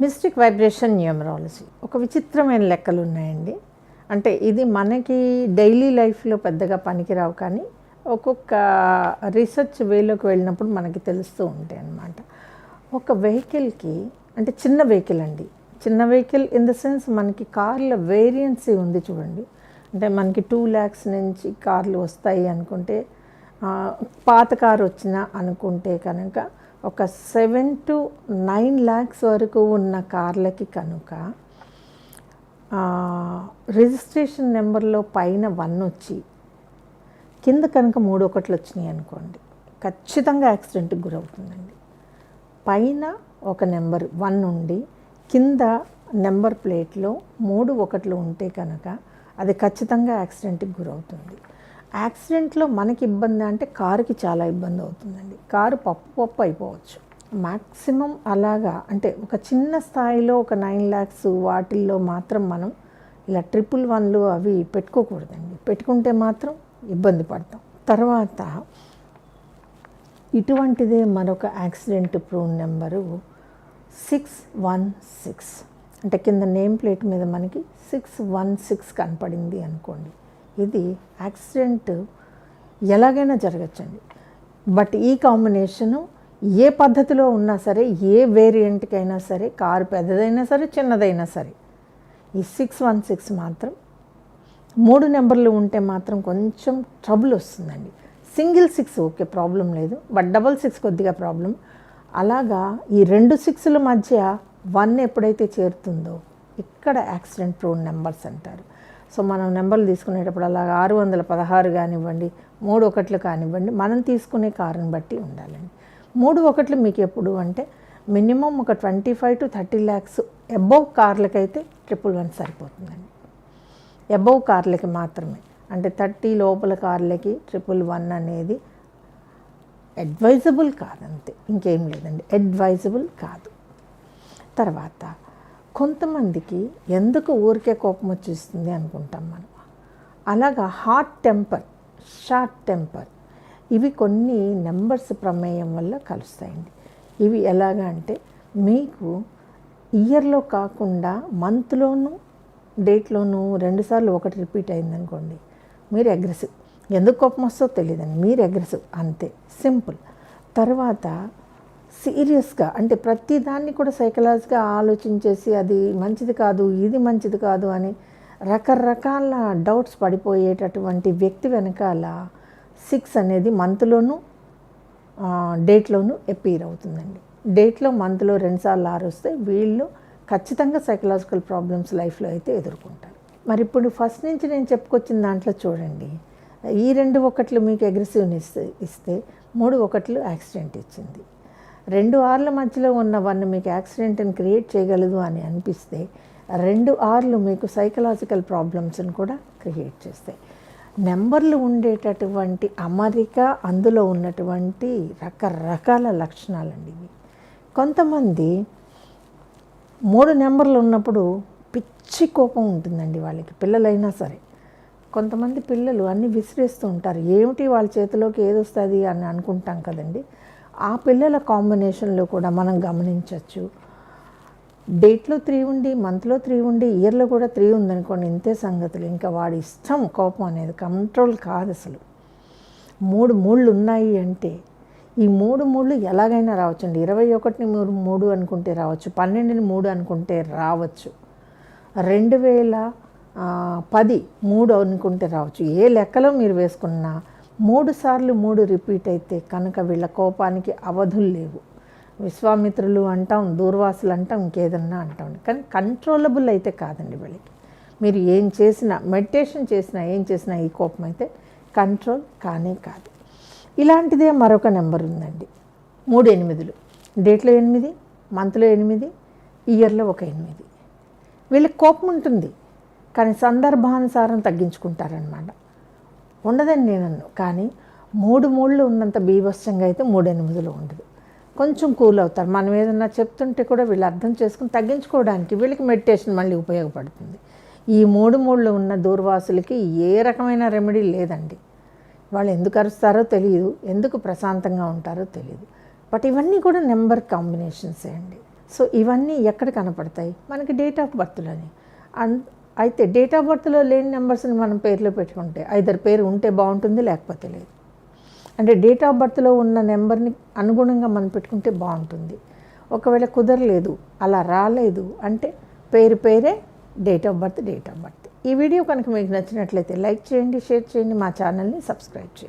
Mystic vibration numerology ఒక విచిత్రమైన లెక్కలు ఉన్నాయండి. అంటే ఇది మనకి డైలీ లైఫ్లో పెద్దగా పనికిరావు, కానీ ఒక్కొక్క రీసెర్చ్ వేలోకి వెళ్ళినప్పుడు మనకి తెలుస్తూ ఉంటాయి అన్నమాట. ఒక వెహికల్కి, అంటే చిన్న వెహికల్ అండి, చిన్న వెహికల్ ఇన్ ద సెన్స్ మనకి కార్ల వేరియంట్స్ ఉంది చూడండి. అంటే మనకి 2 lakhs నుంచి కార్లు వస్తాయి అనుకుంటే, పాత కారు వచ్చినా అనుకుంటే కనుక ఒక 7 to 9 lakhs వరకు ఉన్న కార్లకి కనుక రిజిస్ట్రేషన్ నెంబర్లో పైన 1 వచ్చి కింద కనుక 3 ఒకట్లు వచ్చినాయి అనుకోండి, ఖచ్చితంగా యాక్సిడెంట్కి గురవుతుందండి. పైన ఒక నెంబర్ 1 ఉండి కింద నెంబర్ ప్లేట్లో 3 ఒకట్లు ఉంటే కనుక అది ఖచ్చితంగా యాక్సిడెంట్కి గురవుతుంది. యాక్సిడెంట్లో మనకి ఇబ్బంది అంటే కారుకి చాలా ఇబ్బంది అవుతుందండి. కారు పప్పు అయిపోవచ్చు మ్యాక్సిమం. అలాగా అంటే ఒక చిన్న స్థాయిలో ఒక 9 lakhs వాటిల్లో మాత్రం మనం ఇలా 111లు అవి పెట్టుకోకూడదండి. పెట్టుకుంటే మాత్రం ఇబ్బంది పడతాం. తర్వాత ఇటువంటిదే మరొక యాక్సిడెంట్ ప్రూన్ నెంబరు 616. అంటే కింద నేమ్ ప్లేట్ మీద మనకి 616 కనపడింది అనుకోండి, ఇది యాక్సిడెంట్ ఎలాగైనా జరగచ్చండి. బట్ ఈ కాంబినేషను ఏ పద్ధతిలో ఉన్నా సరే, ఏ వేరియంట్కైనా సరే, కారు పెద్దదైనా సరే చిన్నదైనా సరే, ఈ 616 మాత్రం 3 నెంబర్లు ఉంటే మాత్రం కొంచెం ట్రబుల్ వస్తుందండి. సింగిల్ 6 ఓకే, ప్రాబ్లం లేదు, బట్ 666 కొద్దిగా ప్రాబ్లం. అలాగా ఈ 2 6ల మధ్య 1 ఎప్పుడైతే చేరుతుందో ఇక్కడ యాక్సిడెంట్ ప్రోన్ నెంబర్స్ అంటారు. సో మనం నెంబర్లు తీసుకునేటప్పుడు అలాగా 616 కానివ్వండి, 3 ఒకట్లు కానివ్వండి, మనం తీసుకునే కారుని బట్టి ఉండాలండి. 3 ఒకట్లు మీకు ఎప్పుడు అంటే మినిమం ఒక 25 to 30 lakhs అబోవ్ కార్లకైతే 111 సరిపోతుందండి. అబోవ్ కార్లకి మాత్రమే, అంటే 30 లోపల కార్లకి 111 అనేది అడ్వైజబుల్ కాదంతే, ఇంకేం లేదండి, అడ్వైజబుల్ కాదు. తర్వాత కొంతమందికి ఎందుకు ఊరికే కోపం వచ్చేస్తుంది అనుకుంటాం మనం. అలాగా హాట్ టెంపర్, షార్ట్ టెంపర్, ఇవి కొన్ని నెంబర్స్ ప్రమేయం వల్ల కలుస్తాయండి. ఇవి ఎలాగా అంటే మీకు ఇయర్లో కాకుండా మంత్లోనూ డేట్లోనూ 2 సార్లు ఒకటి రిపీట్ అయిందనుకోండి, మీరు అగ్రెసివ్. ఎందుకు కోపం వస్తుందో తెలియదండి, మీరు అగ్రెసివ్ అంతే, సింపుల్. తర్వాత సీరియస్గా, అంటే ప్రతి దాన్ని కూడా సైకలాజిగా ఆలోచించేసి అది మంచిది కాదు, ఇది మంచిది కాదు అని రకరకాల డౌట్స్ పడిపోయేటటువంటి వ్యక్తి వెనకాల 6 అనేది మంత్లోనూ డేట్లోనూ అపీర్ అవుతుందండి. డేట్లో మంత్లో 2 సార్లు 6 వస్తే వీళ్ళు ఖచ్చితంగా సైకలాజికల్ ప్రాబ్లమ్స్ లైఫ్లో అయితే ఎదుర్కొంటారు. మరి ఇప్పుడు ఫస్ట్ నుంచి నేను చెప్పుకొచ్చిన దాంట్లో చూడండి, ఈ 2 ఒకట్లు మీకు అగ్రెసివ్నెస్ ఇస్తే 3 ఒకట్లు యాక్సిడెంట్ ఇచ్చింది. 2 6ల మధ్యలో ఉన్న 1 మీకు యాక్సిడెంట్ని క్రియేట్ చేయగలదు అని అనిపిస్తే 2 6లు మీకు సైకలాజికల్ ప్రాబ్లమ్స్ని కూడా క్రియేట్ చేస్తాయి. నెంబర్లు ఉండేటటువంటి అమరిక, అందులో ఉన్నటువంటి రకరకాల లక్షణాలండి ఇవి. కొంతమంది 3 నెంబర్లు ఉన్నప్పుడు పిచ్చి కోపం ఉంటుందండి వాళ్ళకి, పిల్లలైనా సరే. కొంతమంది పిల్లలు అన్నీ విసిరేస్తూ ఉంటారు, ఏమిటి వాళ్ళ చేతిలోకి ఏదొస్తుంది అని అనుకుంటాం కదండి. ఆ పిల్లల కాంబినేషన్లో కూడా మనం గమనించవచ్చు. డేట్లో 3 ఉండి, మంత్లో 3 ఉండి, ఇయర్లో కూడా 3 ఉందనుకోండి, ఇంతే సంగతులు. ఇంకా వాడి ఇష్టం, కోపం అనేది కంట్రోల్ కాదు అసలు. 3 మూళ్ళు ఉన్నాయి అంటే ఈ 3 మూళ్ళు ఎలాగైనా రావచ్చండి. 21ని 3 అనుకుంటే రావచ్చు, 12ని 3 అనుకుంటే రావచ్చు, 2010 3 అనుకుంటే రావచ్చు. ఏ లెక్కలో మీరు వేసుకున్నా 3 సార్లు 3 రిపీట్ అయితే కనుక వీళ్ళ కోపానికి అవధులు లేవు. విశ్వామిత్రులు అంటాం, దూర్వాసులు అంటాం, ఇంకేదన్నా అంటాం, కానీ కంట్రోలబుల్ అయితే కాదండి వీళ్ళకి. మీరు ఏం చేసినా, మెడిటేషన్ చేసినా, ఏం చేసినా ఈ కోపం అయితే కంట్రోల్ కానే కాదు. ఇలాంటిదే మరొక నెంబర్ ఉందండి, 3 8లు. డేట్లో 8, మంత్లో 8, ఇయర్లో ఒక 8. వీళ్ళకి కోపం ఉంటుంది, కానీ సందర్భానుసారం తగ్గించుకుంటారనమాట. ఉండదని నేను అన్ను, కానీ 3 మూళ్ళు ఉన్నంత బీభత్సంగా అయితే 3 8లు ఉండదు. కొంచెం కూల్ అవుతారు. మనం ఏదన్నా చెప్తుంటే కూడా వీళ్ళు అర్థం చేసుకుని తగ్గించుకోవడానికి వీళ్ళకి మెడిటేషన్ మళ్ళీ ఉపయోగపడుతుంది. ఈ 3 మూళ్ళు ఉన్న దూర్వాసులకి ఏ రకమైన రెమెడీ లేదండి. వాళ్ళు ఎందుకు అరుస్తారో తెలియదు, ఎందుకు ప్రశాంతంగా ఉంటారో తెలియదు. బట్ ఇవన్నీ కూడా నెంబర్ కాంబినేషన్సే అండి. సో ఇవన్నీ ఎక్కడ కనపడతాయి? మనకి డేట్ ఆఫ్ బర్త్లోని. అయితే డేట్ ఆఫ్ బర్త్లో లేని నెంబర్స్ని మనం పేర్లో పెట్టుకుంటే ఐదర్ పేరు ఉంటే బాగుంటుంది, లేకపోతే లేదు. అంటే డేట్ ఆఫ్ బర్త్లో ఉన్న నెంబర్ని అనుగుణంగా మనం పెట్టుకుంటే బాగుంటుంది. ఒకవేళ కుదరలేదు, అలా రాలేదు అంటే పేరే డేట్ ఆఫ్ బర్త్. ఈ వీడియో కనుక మీకు నచ్చినట్లయితే లైక్ చేయండి, షేర్ చేయండి, మా ఛానల్ని సబ్స్క్రైబ్ చేయండి.